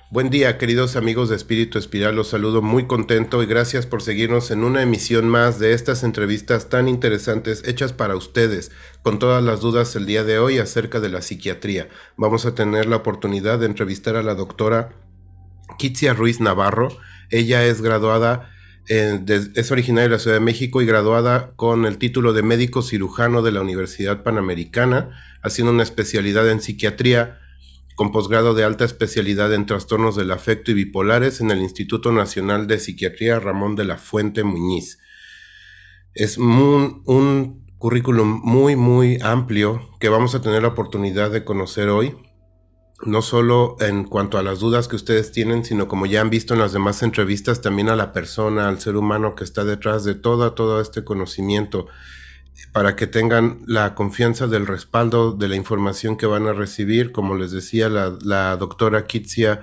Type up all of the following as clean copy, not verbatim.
Buen día, queridos amigos de Espíritu Espiral, los saludo muy contento y gracias por seguirnos en una emisión más de estas entrevistas tan interesantes hechas para ustedes, con todas las dudas el día de hoy acerca de la psiquiatría. Vamos a tener la oportunidad de entrevistar a la doctora Kitsia Ruiz Navarro. Ella es graduada, es originaria de la Ciudad de México y graduada con el título de médico cirujano de la Universidad Panamericana, haciendo una especialidad en psiquiatría con posgrado de alta especialidad en trastornos del afecto y bipolares en el Instituto Nacional de Psiquiatría Ramón de la Fuente Muñiz. Es un currículum muy amplio que vamos a tener la oportunidad de conocer hoy, no solo en cuanto a las dudas que ustedes tienen, sino como ya han visto en las demás entrevistas, también a la persona, al ser humano que está detrás de todo este conocimiento, para que tengan la confianza del respaldo de la información que van a recibir. Como les decía, la doctora Kitsia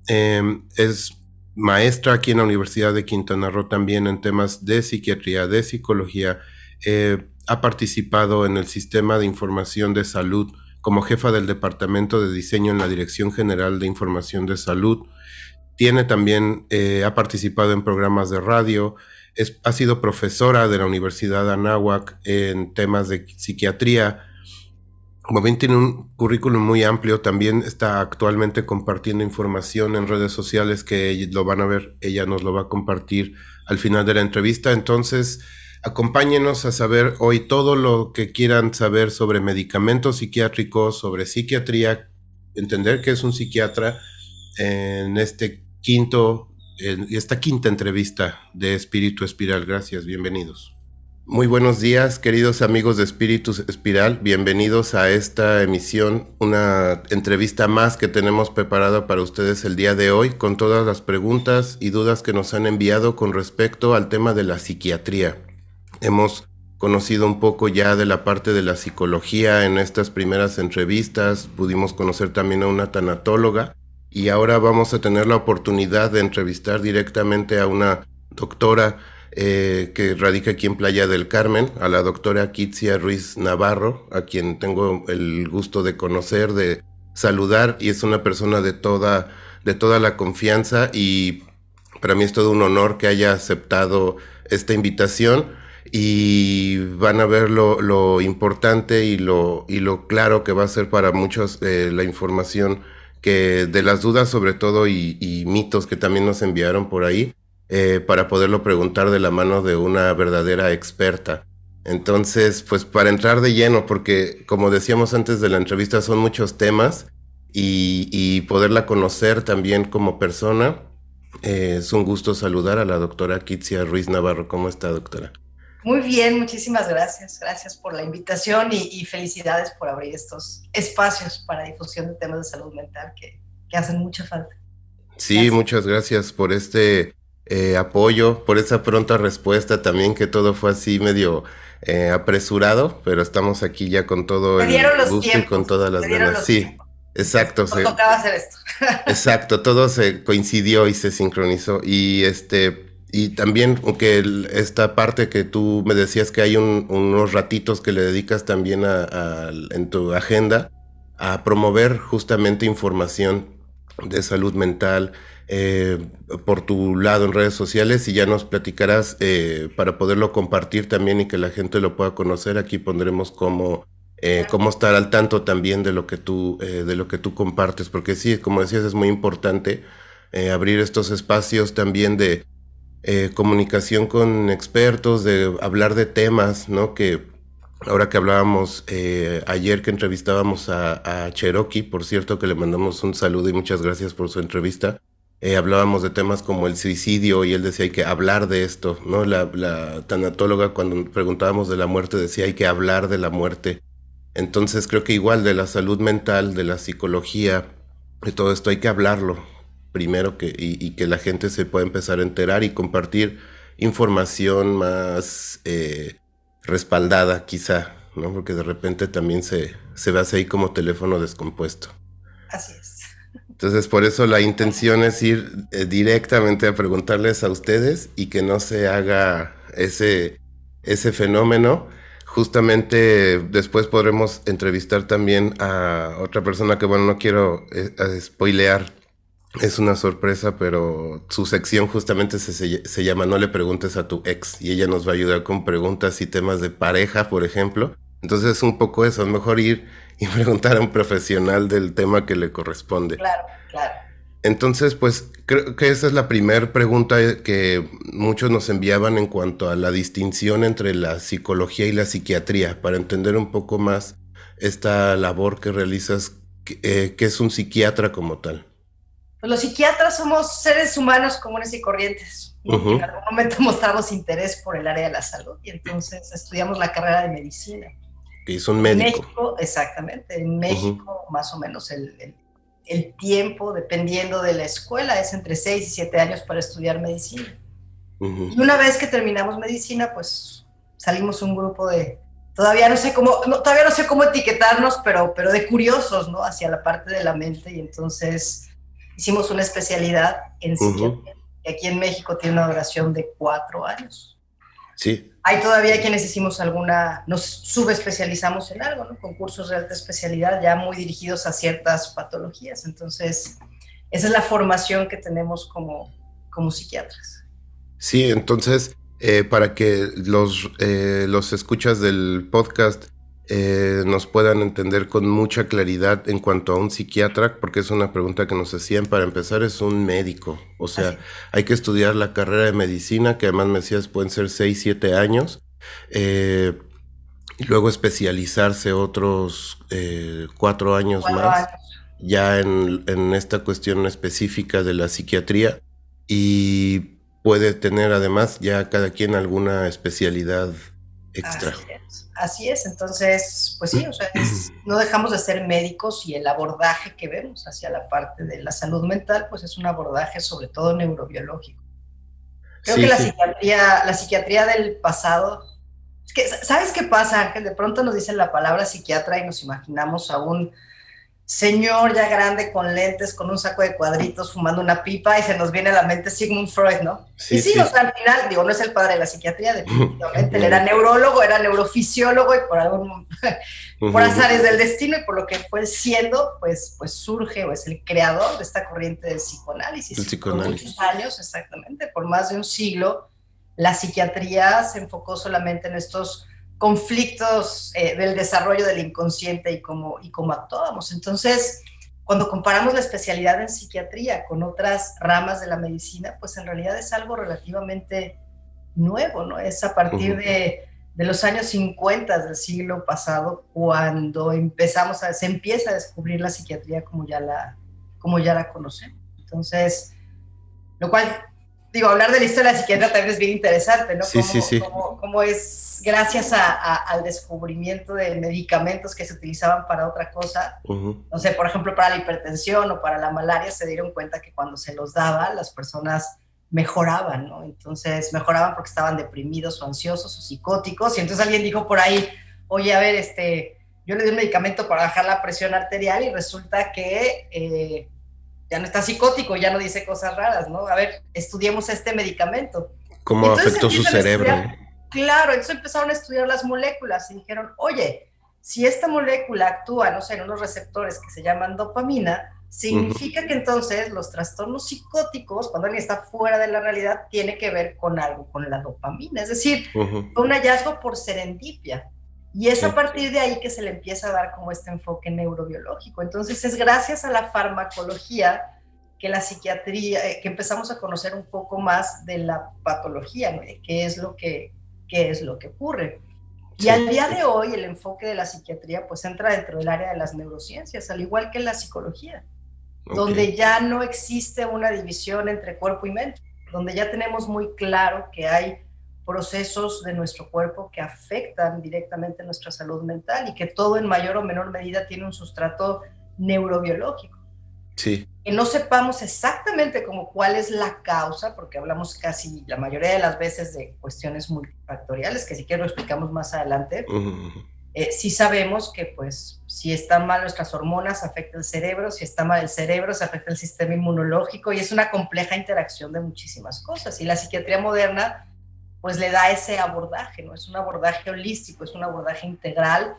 es maestra aquí en la Universidad de Quintana Roo también en temas de psiquiatría, de psicología. Ha participado en el sistema de información de salud como jefa del Departamento de Diseño en la Dirección General de Información de Salud. Tiene también, ha participado en programas de radio, ha sido profesora de la Universidad de Anáhuac en temas de psiquiatría. Como bien tiene un currículum muy amplio, también está actualmente compartiendo información en redes sociales que lo van a ver, ella nos lo va a compartir al final de la entrevista. Entonces, acompáñenos a saber hoy todo lo que quieran saber sobre medicamentos psiquiátricos, sobre psiquiatría, entender qué es un psiquiatra en esta quinta entrevista de Espíritu Espiral. Gracias, bienvenidos. Muy buenos días, queridos amigos de Espíritu Espiral. Bienvenidos a esta emisión, una entrevista más que tenemos preparada para ustedes el día de hoy, con todas las preguntas y dudas que nos han enviado con respecto al tema de la psiquiatría. Hemos conocido un poco ya de la parte de la psicología en estas primeras entrevistas, pudimos conocer también a una tanatóloga y ahora vamos a tener la oportunidad de entrevistar directamente a una doctora que radica aquí en Playa del Carmen, a la doctora Kitsia Ruiz Navarro, a quien tengo el gusto de conocer, de saludar, y es una persona de toda la confianza, y para mí es todo un honor que haya aceptado esta invitación, y van a ver lo importante y lo claro que va a ser para muchos la información que de las dudas sobre todo y mitos que también nos enviaron por ahí, para poderlo preguntar de la mano de una verdadera experta. Entonces, pues para entrar de lleno, porque como decíamos antes de la entrevista, son muchos temas y poderla conocer también como persona. Es un gusto saludar a la doctora Kitsia Ruiz Navarro. ¿Cómo está, doctora? Muy bien, muchísimas gracias. Gracias por la invitación y felicidades por abrir estos espacios para difusión de temas de salud mental que hacen mucha falta. Sí, Gracias. muchas gracias por este apoyo, por esa pronta respuesta también, que todo fue así medio apresurado, pero estamos aquí ya con todo Se el dieron los gusto y con tiempos, todas se las dieron ganas. los Sí, tiempos. exacto, Nos tocaba hacer esto. exacto, todo se coincidió y se sincronizó. Y también que esta parte que tú me decías que hay unos ratitos que le dedicas también en tu agenda a promover justamente información de salud mental, eh, por tu lado en redes sociales, y ya nos platicarás para poderlo compartir también y que la gente lo pueda conocer. Aquí pondremos cómo estar al tanto también de lo que tú compartes, porque sí, como decías, es muy importante abrir estos espacios también de comunicación con expertos, de hablar de temas, ¿no? Que ahora que hablábamos ayer que entrevistábamos a Cherokee, por cierto, que le mandamos un saludo y muchas gracias por su entrevista. Hablábamos de temas como el suicidio y él decía hay que hablar de esto, ¿no? La tanatóloga, cuando preguntábamos de la muerte, decía hay que hablar de la muerte. Entonces creo que igual de la salud mental, de la psicología, de todo esto hay que hablarlo primero, y que la gente se pueda empezar a enterar y compartir información más respaldada quizá, ¿no? Porque de repente también se ve así como teléfono descompuesto. Así es. Entonces, por eso la intención es ir directamente a preguntarles a ustedes y que no se haga ese fenómeno. Justamente después podremos entrevistar también a otra persona que, bueno, no quiero spoilear Es una sorpresa, pero su sección justamente se llama No le preguntes a tu ex y ella nos va a ayudar con preguntas y temas de pareja, por ejemplo. Entonces es un poco eso, es mejor ir y preguntar a un profesional del tema que le corresponde. Claro, claro. Entonces, pues creo que esa es la primera pregunta que muchos nos enviaban en cuanto a la distinción entre la psicología y la psiquiatría, para entender un poco más esta labor que realizas, que es un psiquiatra como tal. Pues los psiquiatras somos seres humanos comunes y corrientes, ¿no? Que en Ujú. algún momento mostramos interés por el área de la salud y entonces estudiamos la carrera de medicina. Que es un En médico. México, exactamente, en Ujú, México más o menos el tiempo, dependiendo de la escuela, es entre 6 y 7 años para estudiar medicina. ujú. Y una vez que terminamos medicina, pues salimos un grupo de, todavía no sé cómo, no, todavía no sé cómo etiquetarnos, pero de curiosos, ¿no? Hacia la parte de la mente y entonces hicimos una especialidad en Ujú. psiquiatría, que aquí en México tiene una duración de 4 años. Sí, Hay todavía quienes hicimos alguna, nos subespecializamos en algo, ¿no? Con cursos de alta especialidad ya muy dirigidos a ciertas patologías. Entonces, esa es la formación que tenemos como psiquiatras. sí, entonces, para que los escuchas del podcast nos puedan entender con mucha claridad en cuanto a un psiquiatra, porque es una pregunta que nos hacían, para empezar, es un médico. O sea, Así. hay que estudiar la carrera de medicina, que además me decías pueden ser 6 7 años, eh, y luego especializarse otros 4 años 4 años. más, ya en esta cuestión específica de la psiquiatría, y puede tener además ya cada quien alguna especialidad extra. Así es, así es. Entonces, pues sí, o sea, no dejamos de ser médicos y el abordaje que vemos hacia la parte de la salud mental, pues es un abordaje sobre todo neurobiológico. Creo que Sí, sí. la psiquiatría del pasado, es que, ¿sabes qué pasa, Ángel? De pronto nos dicen la palabra psiquiatra y nos imaginamos a un señor ya grande con lentes, con un saco de cuadritos, fumando una pipa y se nos viene a la mente Sigmund Freud, ¿no? Y Sí, sí, o sí. sea, al final, digo, no es el padre de la psiquiatría, definitivamente, él No, era no. neurólogo, era neurofisiólogo y por Ujú, ujú. azares del destino y por lo que fue siendo, pues surge o es el creador de esta corriente del El psicoanálisis. Y por psicoanálisis. muchos años, exactamente, por más de un siglo, la psiquiatría se enfocó solamente en estos conflictos del desarrollo del inconsciente y cómo actuábamos. Entonces, cuando comparamos la especialidad en psiquiatría con otras ramas de la medicina, pues en realidad es algo relativamente nuevo, ¿no? Es a partir Ujú. de los años 50 del siglo pasado cuando se empieza a descubrir la psiquiatría como ya la conocemos. Entonces, lo cual, digo, hablar de la historia de la psiquiatría también es bien interesante, ¿no? Sí, sí, sí. Cómo es gracias al descubrimiento de medicamentos que se utilizaban para otra cosa, Ujú. no sé, por ejemplo, para la hipertensión o para la malaria, se dieron cuenta que cuando se los daba, las personas mejoraban, ¿no? Entonces, mejoraban porque estaban deprimidos o ansiosos o psicóticos, y entonces alguien dijo por ahí, oye, a ver, yo le di un medicamento para bajar la presión arterial y resulta que ya no está psicótico, ya no dice cosas raras, ¿no? A ver, estudiemos este medicamento. Y Cómo entonces afectó su empiezan a cerebro, estudiar, ¿no? claro, entonces empezaron a estudiar las moléculas y dijeron, oye, si esta molécula actúa, no sé, en unos receptores que se llaman dopamina, Ujú, significa que entonces los trastornos psicóticos, cuando alguien está fuera de la realidad, tiene que ver con algo, con la dopamina. Es decir, ujú. fue un hallazgo por serendipia. Y es a Sí. partir de ahí que se le empieza a dar como este enfoque neurobiológico. Entonces es gracias a la farmacología que la psiquiatría, que empezamos a conocer un poco más de la patología, ¿no? De qué es lo que ocurre. Y Sí. al día de hoy el enfoque de la psiquiatría pues entra dentro del área de las neurociencias, al igual que la psicología, Ok. donde ya no existe una división entre cuerpo y mente, donde ya tenemos muy claro que hay procesos de nuestro cuerpo que afectan directamente nuestra salud mental y que todo en mayor o menor medida tiene un sustrato neurobiológico. Sí. Que no sepamos exactamente como cuál es la causa, porque hablamos casi la mayoría de las veces de cuestiones multifactoriales, que si quieres lo explicamos más adelante. Ujú, ujú. Sí sabemos que pues si están mal nuestras hormonas afecta el cerebro, si está mal el cerebro se afecta el sistema inmunológico y es una compleja interacción de muchísimas cosas y la psiquiatría moderna pues le da ese abordaje, ¿no? Es un abordaje holístico, es un abordaje integral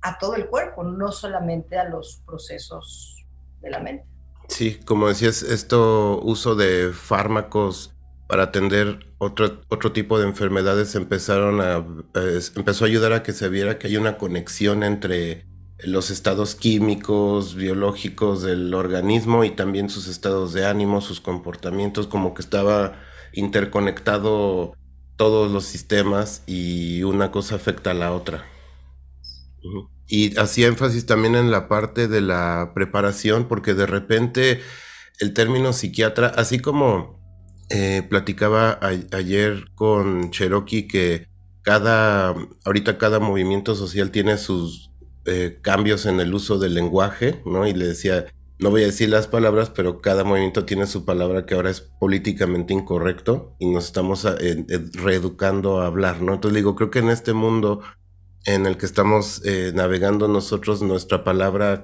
a todo el cuerpo, no solamente a los procesos de la mente. Sí, como decías, esto uso de fármacos para atender otro tipo de enfermedades empezó a ayudar a que se viera que hay una conexión entre los estados químicos, biológicos del organismo y también sus estados de ánimo, sus comportamientos, como que estaba interconectado todos los sistemas y una cosa afecta a la otra. Ujú. Y hacía énfasis también en la parte de la preparación, porque de repente el término psiquiatra, así como platicaba ayer con Cherokee que ahorita cada movimiento social tiene sus cambios en el uso del lenguaje, ¿no? Y le decía, no voy a decir las palabras, pero cada movimiento tiene su palabra que ahora es políticamente incorrecto y nos estamos reeducando a hablar, ¿no? Entonces digo, creo que en este mundo en el que estamos navegando nosotros, nuestra palabra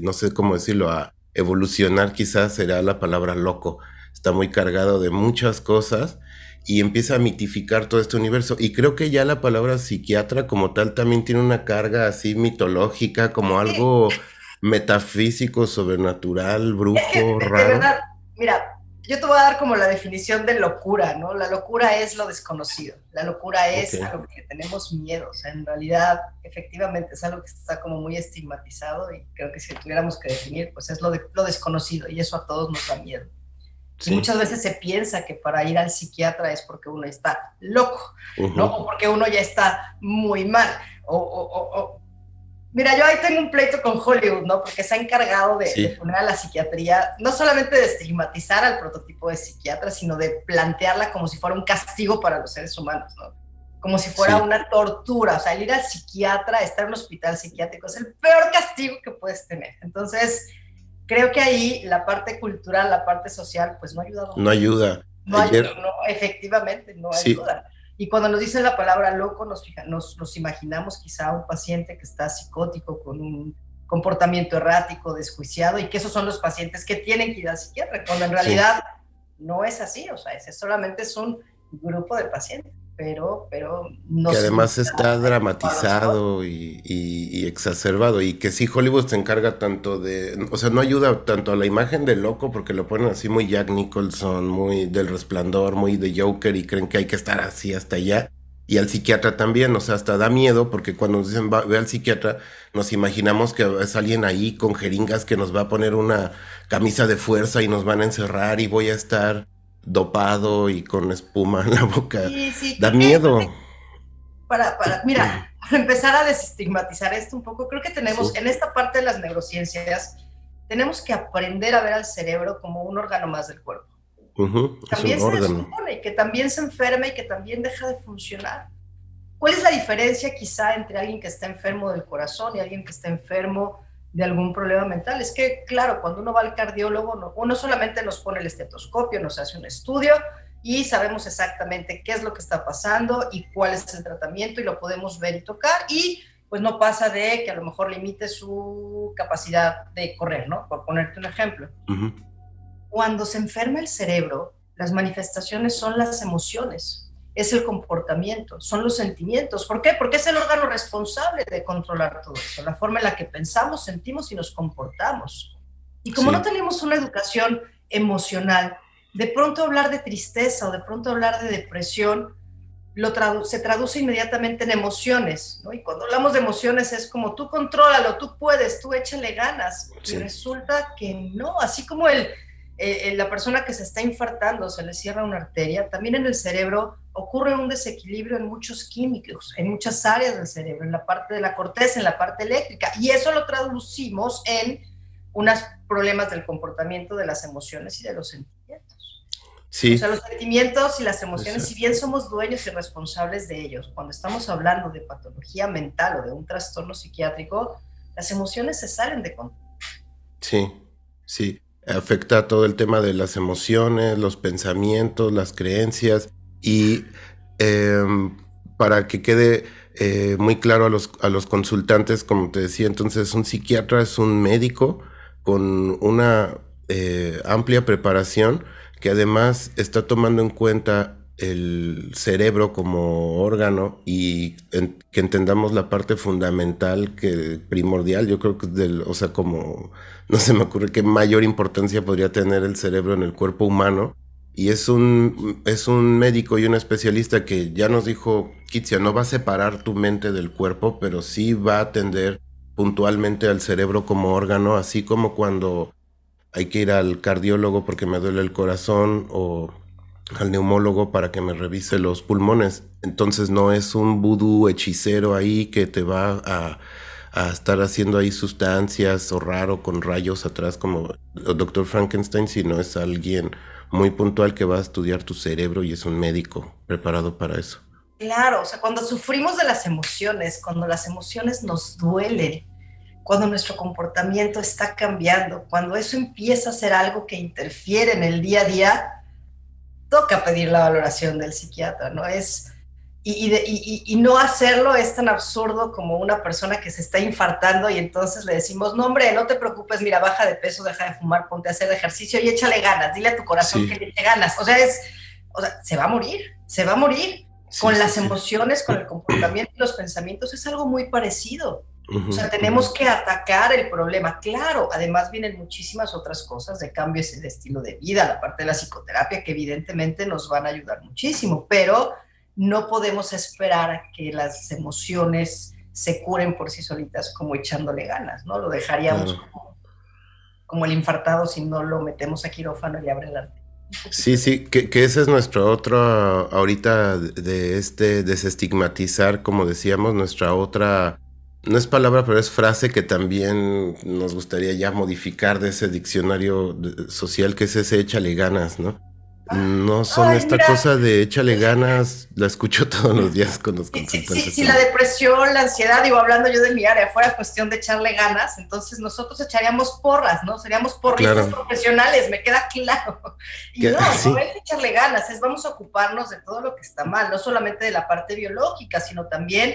no sé cómo decirlo, a evolucionar quizás será la palabra loco. Está muy cargado de muchas cosas y empieza a mitificar todo este universo. Y creo que ya la palabra psiquiatra como tal también tiene una carga así mitológica, como Sí, algo metafísico, sobrenatural, es que brujo, de raro. verdad, mira, yo te voy a dar como la definición de locura, ¿no? La locura es lo desconocido, la locura Ok, es a lo que tenemos miedo, o sea, en realidad, efectivamente, es algo que está como muy estigmatizado y creo que si tuviéramos que definir, pues es lo desconocido y eso a todos nos da miedo. Y sí. muchas veces se piensa que para ir al psiquiatra es porque uno está loco, ¿no? Ujú. O porque uno ya está muy mal, o mira, yo ahí tengo un pleito con Hollywood, ¿no? Porque se ha encargado de Sí, poner a la psiquiatría, no solamente de estigmatizar al prototipo de psiquiatra, sino de plantearla como si fuera un castigo para los seres humanos, ¿no? Como si fuera sí. una tortura. O sea, el ir al psiquiatra, estar en un hospital psiquiátrico, es el peor castigo que puedes tener. Entonces, creo que ahí la parte cultural, la parte social, pues no ha ayudado No mucho. ayuda. No, Ayer, no, efectivamente, no sí, ayuda. Y cuando nos dicen la palabra loco, nos imaginamos quizá un paciente que está psicótico, con un comportamiento errático, desjuiciado, y que esos son los pacientes que tienen que ir al psiquiatra, cuando en sí. realidad no es así, o sea, ese solamente es un grupo de pacientes, pero no Que además significa está a los psicólogos. dramatizado y exacerbado y que sí Hollywood se encarga tanto de, o sea, no ayuda tanto a la imagen del loco porque lo ponen así muy Jack Nicholson, muy del Resplandor, muy de Joker y creen que hay que estar así hasta allá. Y al psiquiatra también, o sea, hasta da miedo porque cuando nos dicen ve al psiquiatra nos imaginamos que es alguien ahí con jeringas que nos va a poner una camisa de fuerza y nos van a encerrar y voy a estar dopado y con espuma en la boca. Sí, sí, Da creo que miedo. mira, para empezar a desestigmatizar esto un poco, creo que tenemos Sí. en esta parte de las neurociencias, tenemos que aprender a ver al cerebro como un órgano más del cuerpo. Ujú, es un También se órgano. descompone, que también se enferma y que también deja de funcionar. ¿Cuál es la diferencia quizá entre alguien que está enfermo del corazón y alguien que está enfermo de algún problema mental? Es que, claro, cuando uno va al cardiólogo, uno solamente nos pone el estetoscopio, nos hace un estudio y sabemos exactamente qué es lo que está pasando y cuál es el tratamiento y lo podemos ver y tocar y pues no pasa de que a lo mejor limite su capacidad de correr, ¿no? Por ponerte un ejemplo. Ujú. Cuando se enferma el cerebro, las manifestaciones son las emociones, es el comportamiento, son los sentimientos. ¿Por qué? Porque es el órgano responsable de controlar todo eso, la forma en la que pensamos, sentimos y nos comportamos. Y como no Sí, tenemos una educación emocional, de pronto hablar de tristeza o de pronto hablar de depresión se traduce inmediatamente en emociones, ¿no? Y cuando hablamos de emociones es como tú contrólalo, tú puedes, tú échale ganas. Y sí, resulta que no, así como la persona que se está infartando se le cierra una arteria, también en el cerebro ocurre un desequilibrio en muchos químicos, en muchas áreas del cerebro, en la parte de la corteza, en la parte eléctrica, y eso lo traducimos en unos problemas del comportamiento, de las emociones y de los sentimientos. O sí. sea, los sentimientos y las emociones, si Exacto. bien somos dueños y responsables de ellos, cuando estamos hablando de patología mental o de un trastorno psiquiátrico, las emociones se salen de control. Sí, sí. Afecta todo el tema de las emociones, los pensamientos, las creencias y em, para que quede muy claro a los consultantes, como te decía, entonces un psiquiatra es un médico con una amplia preparación que además está tomando en cuenta el cerebro como órgano y que entendamos la parte fundamental, que primordial, yo creo que o sea, como no se me ocurre qué mayor importancia podría tener el cerebro en el cuerpo humano. Y es un médico y un especialista que ya nos dijo, Kitsia, no va a separar tu mente del cuerpo, pero sí va a atender puntualmente al cerebro como órgano, así como cuando hay que ir al cardiólogo porque me duele el corazón o al neumólogo para que me revise los pulmones. Entonces no es un vudú hechicero ahí que te va a estar haciendo ahí sustancias o raro con rayos atrás como el doctor Frankenstein, sino es alguien muy puntual que va a estudiar tu cerebro y es un médico preparado para eso. Claro, o sea, cuando sufrimos de las emociones, cuando las emociones nos duelen, cuando nuestro comportamiento está cambiando, cuando eso empieza a ser algo que interfiere en el día a día, toca pedir la valoración del psiquiatra, ¿no? Y no hacerlo es tan absurdo como una persona que se está infartando y entonces le decimos, no hombre, no te preocupes, mira, baja de peso, deja de fumar, ponte a hacer ejercicio y échale ganas, dile a tu corazón Sí, que le eche ganas. O sea, se va a morir, se va a morir. sí, Con sí, las sí. emociones, con el comportamiento y los pensamientos es algo muy parecido. O Ujú, sea, ujú. tenemos que atacar el problema. Claro, además vienen muchísimas otras cosas de cambios de estilo de vida, la parte de la psicoterapia, que evidentemente nos van a ayudar muchísimo, pero no podemos esperar a que las emociones se curen por sí solitas como echándole ganas, ¿no? Lo dejaríamos Claro. como el infartado si no lo metemos a quirófano y abre el arte. Un poquito Sí, así. sí, que ese es nuestro otro, ahorita de este desestigmatizar, como decíamos, nuestra otra, no es palabra, pero es frase que también nos gustaría ya modificar de ese diccionario social, que es ese échale ganas, ¿no? No son Ay, esta mira, cosa de échale ganas, la escucho todos los días con los consultantes si la también. depresión, la ansiedad, digo, hablando yo de mi área, fuera cuestión de echarle ganas, entonces nosotros echaríamos porras, ¿no? Seríamos porristas Claro, profesionales, me queda claro. Y que no, no sí. es echarle ganas, es vamos a ocuparnos de todo lo que está mal, no solamente de la parte biológica, sino también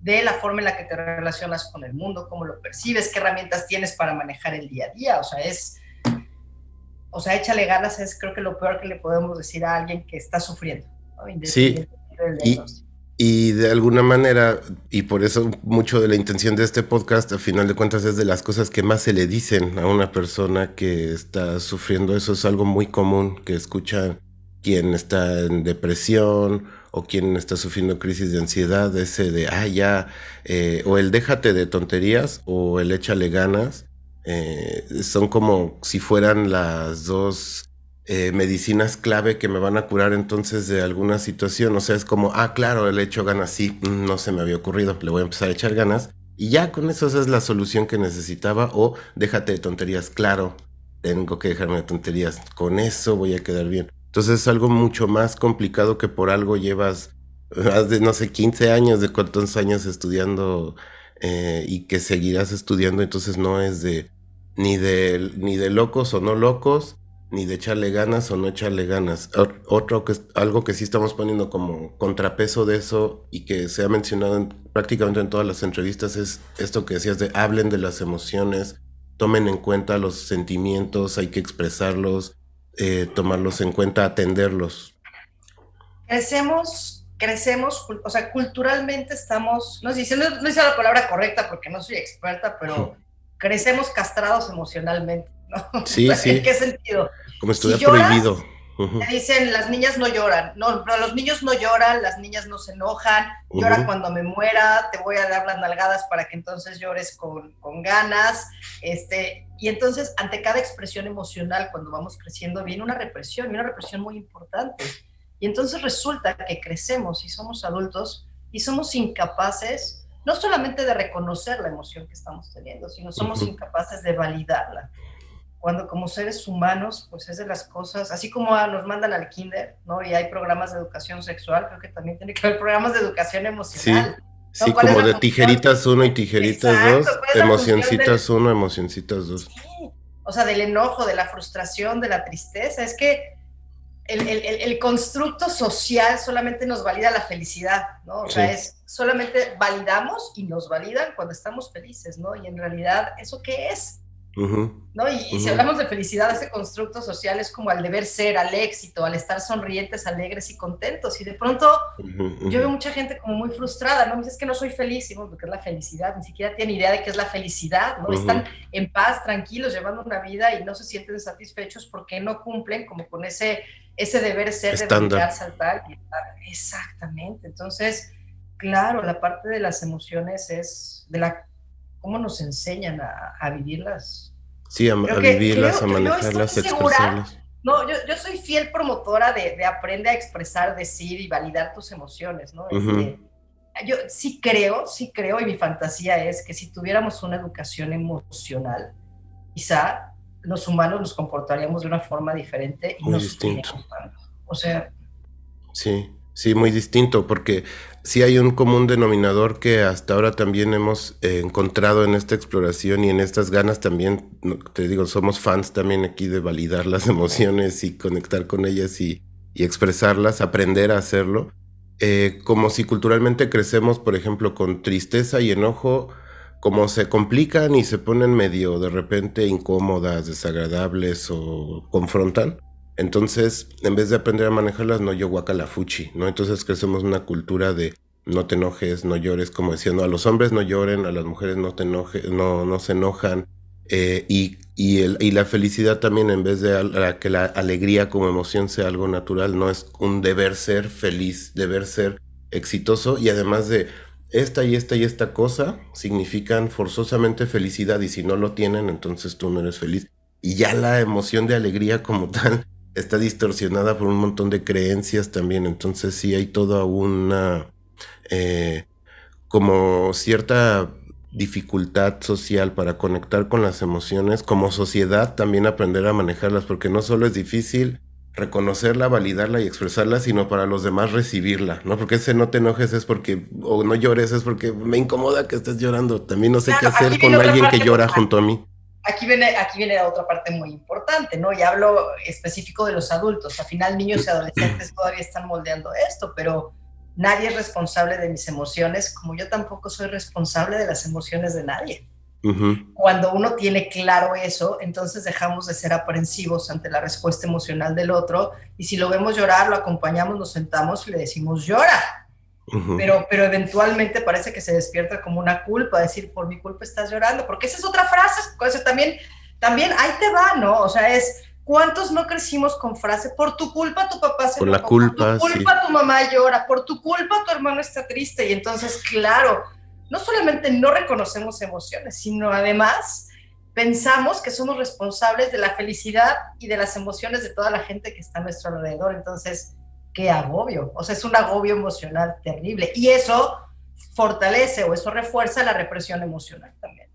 de la forma en la que te relacionas con el mundo, cómo lo percibes, qué herramientas tienes para manejar el día a día, o sea, échale ganas es creo que lo peor que le podemos decir a alguien que está sufriendo, ¿no? Sí, Independientemente del y, diagnóstico. y de alguna manera, y por eso mucho de la intención de este podcast, a final de cuentas, es de las cosas que más se le dicen a una persona que está sufriendo. Eso es algo muy común que escucha quien está en depresión o quien está sufriendo crisis de ansiedad, ese de, ah, ya, o el déjate de tonterías o el échale ganas. Son como si fueran las dos medicinas clave que me van a curar entonces de alguna situación. O sea, es como, ah, claro, el hecho ganas, sí, no se me había ocurrido, le voy a empezar a echar ganas. Y ya con eso esa es la solución que necesitaba. O déjate de tonterías, claro, tengo que dejarme de tonterías, con eso voy a quedar bien. Entonces es algo mucho más complicado que por algo llevas más de, no sé, 15 años, de cuántos años estudiando y que seguirás estudiando. Entonces no es de ni de locos o no locos, ni de echarle ganas o no echarle ganas. Otro que algo que sí estamos poniendo como contrapeso de eso y que se ha mencionado prácticamente en todas las entrevistas es esto que decías de hablen de las emociones, tomen en cuenta los sentimientos, hay que expresarlos, tomarlos en cuenta, atenderlos. Crecemos, o sea, culturalmente estamos, no sé, no dice la palabra correcta porque no soy experta, pero crecemos castrados emocionalmente, ¿no? Sí, ¿En sí, qué sentido? como Si estuviera lloras, prohibido. Ujú, te dicen, las niñas no lloran, no, pero los niños no lloran, las niñas no se enojan, llora ujú. cuando me muera, te voy a dar las nalgadas para que entonces llores con ganas, y entonces ante cada expresión emocional cuando vamos creciendo viene una represión, y una represión muy importante. Y entonces resulta que crecemos y somos adultos y somos incapaces no solamente de reconocer la emoción que estamos teniendo, sino somos Ujú. incapaces de validarla cuando como seres humanos, pues es de las cosas, así como nos mandan al kinder, ¿no? Y hay programas de educación sexual, creo que también tiene que haber programas de educación Sí, emocional, ¿no? sí, ¿Cuál es como la de función? tijeritas uno y tijeritas Exacto, dos, ¿cuál es la función emocioncitas uno, emocioncitas dos. sí, o sea, del enojo, de la frustración, de la tristeza? Es que el constructo social solamente nos valida la felicidad, ¿no? O sea, Sí, es solamente validamos y nos validan cuando estamos felices, ¿no? Y en realidad, ¿eso qué es? Ujú, ¿no? Y si ujú, hablamos de felicidad, ese constructo social es como al deber ser, al éxito, al estar sonrientes, alegres y contentos. Y de pronto ujú, yo ujú. veo mucha gente como muy frustrada, ¿no? Me dice, es que no soy feliz, y bueno, porque es la felicidad, ni siquiera tienen idea de qué es la felicidad, ¿no? Ujú. Están en paz, tranquilos, llevando una vida y no se sienten satisfechos porque no cumplen como con ese deber ser de Estándar. brillar, saltar y estar. Exactamente. Entonces, claro, la parte de las emociones es de la cómo nos enseñan a vivirlas. Sí, a vivirlas, a Yo estoy manejarlas, a segura, expresarlas. no, yo soy fiel promotora de aprender a expresar, decir y validar tus emociones, ¿no? Ujú. Yo sí creo, y mi fantasía es que si tuviéramos una educación emocional, quizá los humanos nos comportaríamos de una forma diferente y Muy no distinto. sufriríamos tanto. O sea, Sí, sí, muy distinto, porque sí hay un común denominador que hasta ahora también hemos encontrado en esta exploración y en estas ganas también, te digo, somos fans también aquí de validar las emociones y conectar con ellas y expresarlas, aprender a hacerlo. Como si culturalmente crecemos, por ejemplo, con tristeza y enojo, como se complican y se ponen medio de repente incómodas, desagradables o confrontan. Entonces, en vez de aprender a manejarlas, no yo guacalafuchi, ¿no? Entonces crecemos una cultura de no te enojes, no llores, como decía, no, a los hombres no lloren, a las mujeres no te enojes, no se enojan, y la felicidad también, en vez de que la alegría como emoción sea algo natural, no es un deber ser feliz, deber ser exitoso, y además de esta y esta y esta cosa significan forzosamente felicidad, y si no lo tienen, entonces tú no eres feliz. Y ya la emoción de alegría como tal está distorsionada por un montón de creencias también, entonces sí hay toda una eh, como cierta dificultad social para conectar con las emociones, como sociedad también aprender a manejarlas, porque no solo es difícil reconocerla, validarla y expresarla, sino para los demás recibirla, ¿no? Porque ese no te enojes es porque, o no llores es porque me incomoda que estés llorando, también no sé qué claro, aquí hacer viene con otra alguien que parte, llora junto a mí. aquí viene la otra parte muy importante, ¿no? Y hablo específico de los adultos. Al final, niños y adolescentes todavía están moldeando esto, pero nadie es responsable de mis emociones, como yo tampoco soy responsable de las emociones de nadie. Ujú, Cuando uno tiene claro eso, entonces dejamos de ser aprensivos ante la respuesta emocional del otro y si lo vemos llorar, lo acompañamos, nos sentamos y le decimos llora, ujú. pero eventualmente parece que se despierta como una culpa, decir por mi culpa estás llorando, porque esa es otra frase, o también ahí te va, ¿no? O sea, es ¿cuántos no crecimos con frase por tu culpa tu papá se Con la enojó, por tu culpa, sí. culpa tu mamá llora, por tu culpa tu hermano está triste y entonces, claro, no solamente no reconocemos emociones, sino además pensamos que somos responsables de la felicidad y de las emociones de toda la gente que está a nuestro alrededor. Entonces, qué agobio. O sea, es un agobio emocional terrible. Y eso fortalece o eso refuerza la represión emocional también.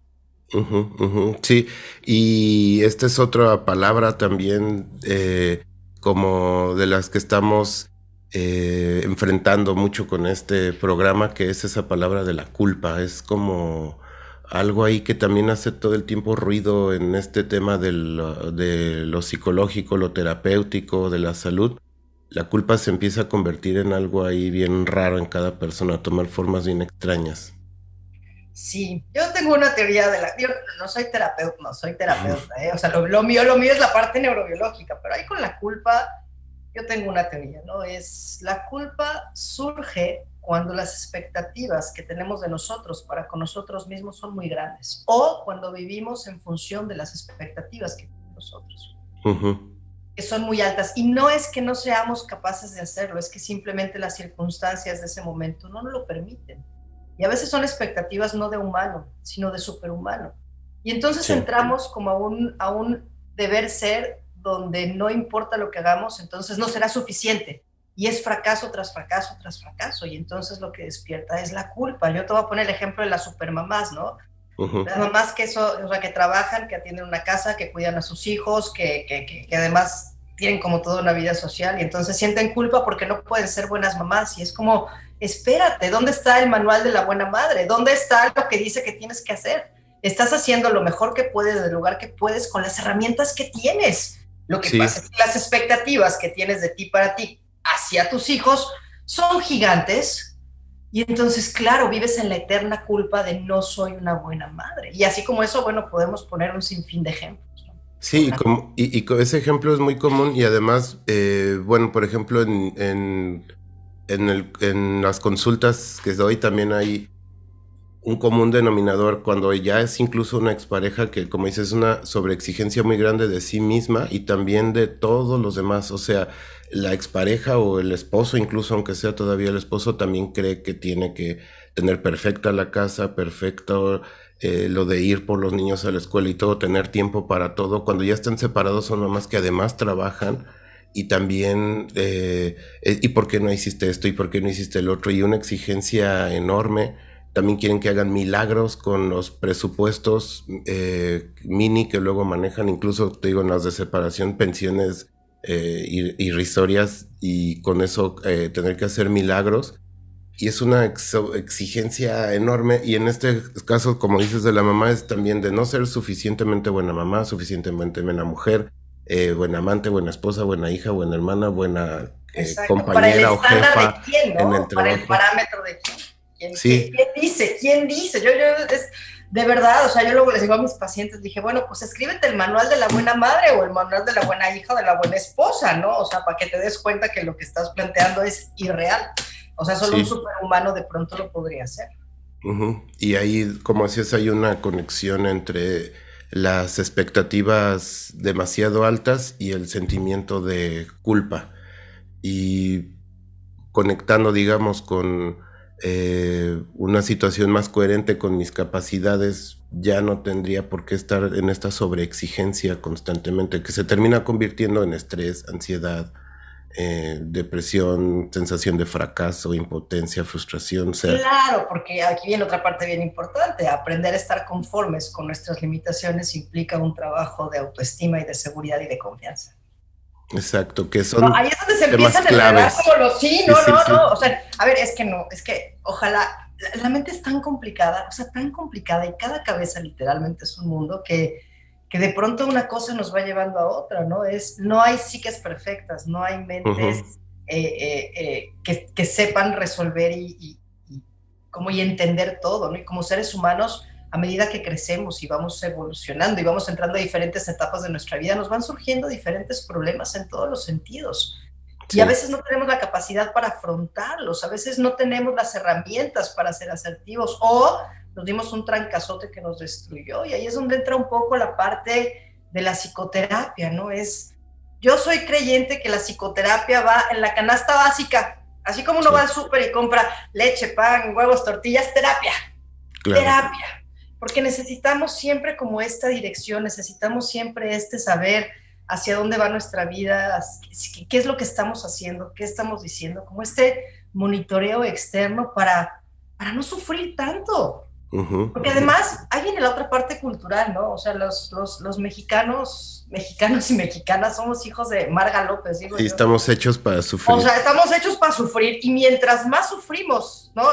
Ujú, ujú, sí, y esta es otra palabra también como de las que estamos enfrentando mucho con este programa, que es esa palabra de la culpa. Es como algo ahí que también hace todo el tiempo ruido en este tema de lo psicológico, lo terapéutico, de la salud. La culpa se empieza a convertir en algo ahí bien raro en cada persona, a tomar formas bien extrañas. Sí, yo tengo una teoría de la... Yo no soy terapeuta, no soy terapeuta, ¿eh? O sea, lo mío es la parte neurobiológica, pero ahí con la culpa yo tengo una teoría, ¿no? Es la culpa surge cuando las expectativas que tenemos de nosotros para con nosotros mismos son muy grandes o cuando vivimos en función de las expectativas que tenemos nosotros, Ujú, que son muy altas. Y no es que no seamos capaces de hacerlo, es que simplemente las circunstancias de ese momento no nos lo permiten. Y a veces son expectativas no de humano, sino de superhumano. Y entonces sí. entramos como a un deber ser donde no importa lo que hagamos, entonces no será suficiente. Y es fracaso tras fracaso tras fracaso. Y entonces lo que despierta es la culpa. Yo te voy a poner el ejemplo de las supermamás, ¿no? Ujú, Las mamás o sea, que trabajan, que atienden una casa, que cuidan a sus hijos, que además tienen como toda una vida social y entonces sienten culpa porque no pueden ser buenas mamás. Y es como, espérate, ¿dónde está el manual de la buena madre? ¿Dónde está lo que dice que tienes que hacer? Estás haciendo lo mejor que puedes, del lugar que puedes, con las herramientas que tienes. Lo que pasa sí. es que las expectativas que tienes de ti para ti hacia tus hijos son gigantes Y entonces, claro, vives en la eterna culpa de no soy una buena madre. Y así como eso, bueno, podemos poner un sinfín de ejemplos, ¿no? Sí, ese ejemplo es muy común y además, bueno, por ejemplo, en las consultas que doy también hay un común denominador cuando ya es incluso una expareja que, como dices, es una sobreexigencia muy grande de sí misma y también de todos los demás. O sea, la expareja o el esposo, incluso aunque sea todavía el esposo, también cree que tiene que tener perfecta la casa, perfecto lo de ir por los niños a la escuela y todo, tener tiempo para todo. Cuando ya están separados son mamás que además trabajan y también, ¿y por qué no hiciste esto? ¿Y por qué no hiciste el otro? Y una exigencia enorme. También quieren que hagan milagros con los presupuestos mini que luego manejan, incluso te digo en las de separación, pensiones irrisorias y con eso tener que hacer milagros. Y es una exigencia enorme y en este caso, como dices de la mamá, es también de no ser suficientemente buena mamá, suficientemente buena mujer, buena amante, buena esposa, buena hija, buena hermana, buena Exacto. Para el compañera o estándar de jefa quién, en el ¿no? Para el trabajo. parámetro de quién. Sí, ¿Quién dice? ¿Quién dice? Es de verdad, o sea, yo luego les digo a mis pacientes, dije, bueno, pues escríbete el manual de la buena madre o el manual de la buena hija o de la buena esposa, ¿no? O sea, para que te des cuenta que lo que estás planteando es irreal. O sea, solo un sí. superhumano de pronto lo podría hacer. Ujú. Y ahí, como decías, hay una conexión entre las expectativas demasiado altas y el sentimiento de culpa. Y conectando, digamos, con una situación más coherente con mis capacidades, ya no tendría por qué estar en esta sobreexigencia constantemente, que se termina convirtiendo en estrés, ansiedad, depresión, sensación de fracaso, impotencia, frustración, o sea, Claro, porque aquí viene otra parte bien importante. Aprender a estar conformes con nuestras limitaciones implica un trabajo de autoestima y de seguridad y de confianza. exacto, que No, ahí son es donde se temas empiezan a enredar claves. como los sí, Sí, no, sí, no, sí. no. O sea, a ver, es que no, es que ojalá, la mente es tan complicada, o sea, tan complicada y cada cabeza literalmente es un mundo que de pronto una cosa nos va llevando a otra, ¿no? No hay psiques perfectas, no hay Ujú. mentes que sepan resolver y, como y entender todo, ¿no? Y como seres humanos, a medida que crecemos y vamos evolucionando y vamos entrando a diferentes etapas de nuestra vida, nos van surgiendo diferentes problemas en todos los sentidos. Y a Sí, veces no tenemos la capacidad para afrontarlos, a veces no tenemos las herramientas para ser asertivos o nos dimos un trancazote que nos destruyó. Y ahí es donde entra un poco la parte de la psicoterapia, ¿no? Yo soy creyente que la psicoterapia va en la canasta básica, así como uno va sí, al súper y compra leche, pan, huevos, tortillas, terapia, claro. terapia, porque necesitamos siempre como esta dirección, necesitamos siempre este saber hacia dónde va nuestra vida, qué es lo que estamos haciendo, qué estamos diciendo, como este monitoreo externo para no sufrir tanto. Ujú, Porque ujú. además, ahí viene la otra parte cultural, ¿no? O sea, los mexicanos y mexicanas somos hijos de Marga López, digo Sí, yo. estamos hechos para O sufrir. sea, estamos hechos para sufrir y mientras más sufrimos, ¿no?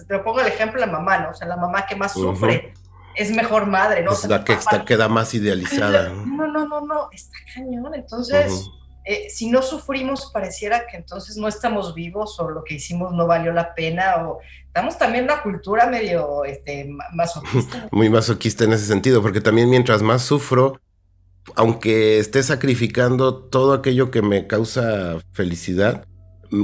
Te pongo el ejemplo de la mamá, ¿no? O sea, la mamá que más Ujú. sufre es mejor madre, ¿no? O Es sea, mi la que está, papá, queda más idealizada. no, no, no, no, está cañón. Ujú. Entonces, si no sufrimos, pareciera que entonces no estamos vivos o lo que hicimos no valió la pena o estamos también en una cultura medio masoquista. Muy masoquista en ese sentido, porque también mientras más sufro, aunque esté sacrificando todo aquello que me causa felicidad,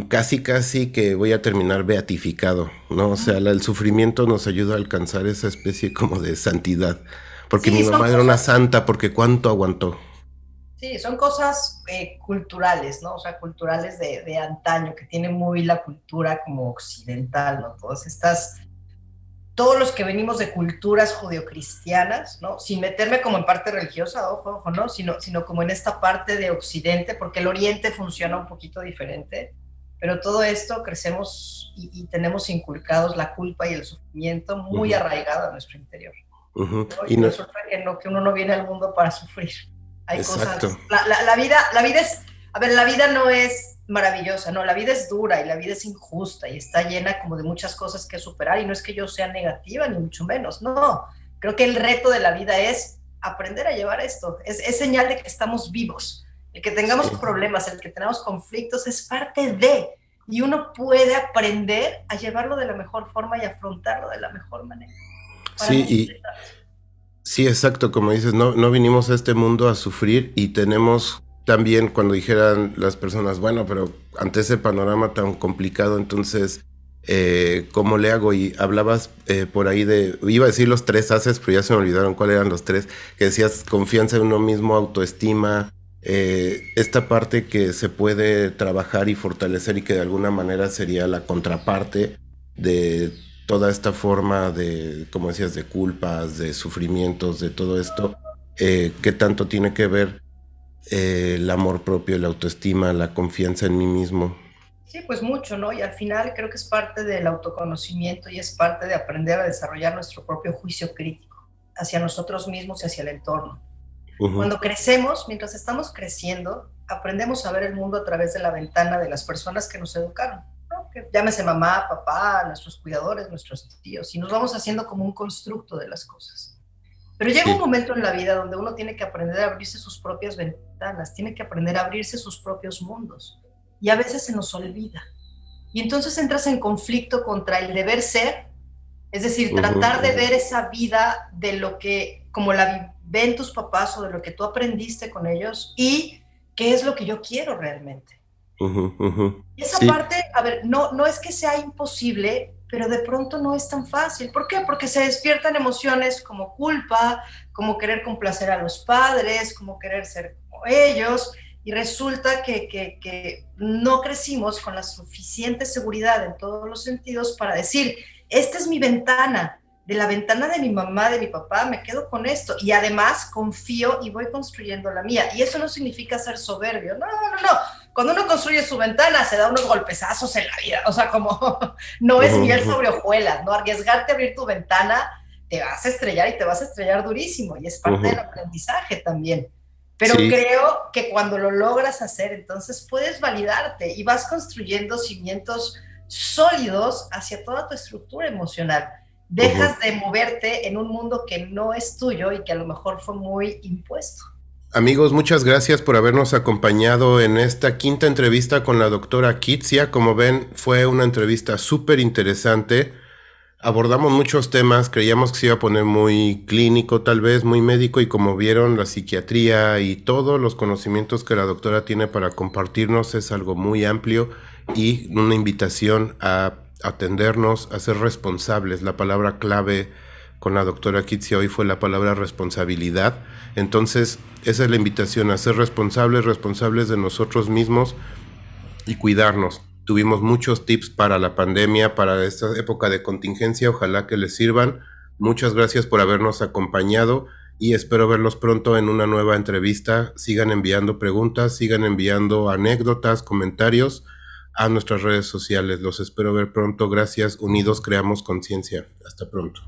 casi casi que voy a terminar beatificado, ¿no? O sea, el sufrimiento nos ayuda a alcanzar esa especie como de santidad, porque mi Sí, son mamá era una cosas. santa, porque cuánto aguantó. Sí, son cosas culturales, ¿no? O sea, culturales de antaño, que tiene muy la cultura como occidental, ¿no? Todos los que venimos de culturas judeocristianas, ¿no? Sin meterme como en parte religiosa, ojo, ojo, ¿no? Sino como en esta parte de Occidente, porque el Oriente funciona un poquito diferente, pero todo esto crecemos y tenemos inculcados la culpa y el sufrimiento muy Ujú, arraigado a nuestro interior. ujú. ¿No? Y Y no, resulta que no, que uno no viene al mundo para sufrir. Hay exacto. cosas, la vida es, a ver, la vida no es maravillosa, no, la vida es dura y la vida es injusta y está llena como de muchas cosas que superar y no es que yo sea negativa ni mucho menos, no, creo que el reto de la vida es aprender a llevar esto, es señal de que estamos vivos, el que tengamos Sí. problemas, el que tengamos conflictos es parte de, y uno puede aprender a llevarlo de la mejor forma y afrontarlo de la mejor manera. Para mí Sí, es y sí, exacto, como dices, no vinimos a este mundo a sufrir y tenemos también cuando dijeran las personas, bueno, pero ante ese panorama tan complicado, entonces, ¿cómo le hago? Y hablabas por ahí de, iba a decir los tres haces, pero ya se me olvidaron cuáles eran los tres, que decías confianza en uno mismo, autoestima, esta parte que se puede trabajar y fortalecer y que de alguna manera sería la contraparte de toda esta forma de, como decías, de culpas, de sufrimientos, de todo esto, qué tanto tiene que ver el amor propio, la autoestima, la confianza en mí mismo. Sí, pues mucho, ¿no? Y al final creo que es parte del autoconocimiento y es parte de aprender a desarrollar nuestro propio juicio crítico hacia nosotros mismos y hacia el entorno. Ujú. Cuando crecemos, mientras estamos creciendo, aprendemos a ver el mundo a través de la ventana de las personas que nos educaron, ¿no? Que llámese mamá, papá, nuestros cuidadores, nuestros tíos, y nos vamos haciendo como un constructo de las cosas. Pero llega un Sí. momento en la vida donde uno tiene que aprender a abrirse sus propias ventanas, tiene que aprender a abrirse sus propios mundos. Y a veces se nos olvida. Y entonces entras en conflicto contra el deber ser, es decir, Ujú, tratar de ujú, ver esa vida de lo que, como la ven tus papás o de lo que tú aprendiste con ellos y qué es lo que yo quiero realmente. ujú, ujú. Y esa Sí. parte, a ver, no es que sea imposible, pero de pronto no es tan fácil. ¿Por qué? Porque se despiertan emociones como culpa, como querer complacer a los padres, como querer ser como ellos, y resulta que no crecimos con la suficiente seguridad en todos los sentidos para decir, esta es mi ventana, de la ventana de mi mamá, de mi papá, me quedo con esto, y además confío y voy construyendo la mía. Y eso no significa ser soberbio, no, cuando uno construye su ventana se da unos golpezazos en la vida, o sea, como no es Ujú, miel ujú, sobre hojuelas, ¿no? Arriesgarte a abrir tu ventana, te vas a estrellar y te vas a estrellar durísimo, y es parte del ujú. aprendizaje también. Pero Sí, creo que cuando lo logras hacer, entonces puedes validarte y vas construyendo cimientos sólidos hacia toda tu estructura emocional. ujú. Dejas de moverte en un mundo que no es tuyo y que a lo mejor fue muy impuesto. Amigos, muchas gracias por habernos acompañado en esta quinta entrevista con la doctora Kitsia. Como ven, fue una entrevista súper interesante. Abordamos muchos temas, creíamos que se iba a poner muy clínico, tal vez muy médico, y como vieron, la psiquiatría y todos los conocimientos que la doctora tiene para compartirnos es algo muy amplio y una invitación a atendernos, a ser responsables. La palabra clave con la doctora Kitsia hoy fue la palabra responsabilidad. Entonces, esa es la invitación, a ser responsables, responsables de nosotros mismos y cuidarnos. Tuvimos muchos tips para la pandemia, para esta época de contingencia, ojalá que les sirvan. Muchas gracias por habernos acompañado y espero verlos pronto en una nueva entrevista. Sigan enviando preguntas, sigan enviando anécdotas, comentarios a nuestras redes sociales. Los espero ver pronto. Gracias. Unidos creamos conciencia. Hasta pronto.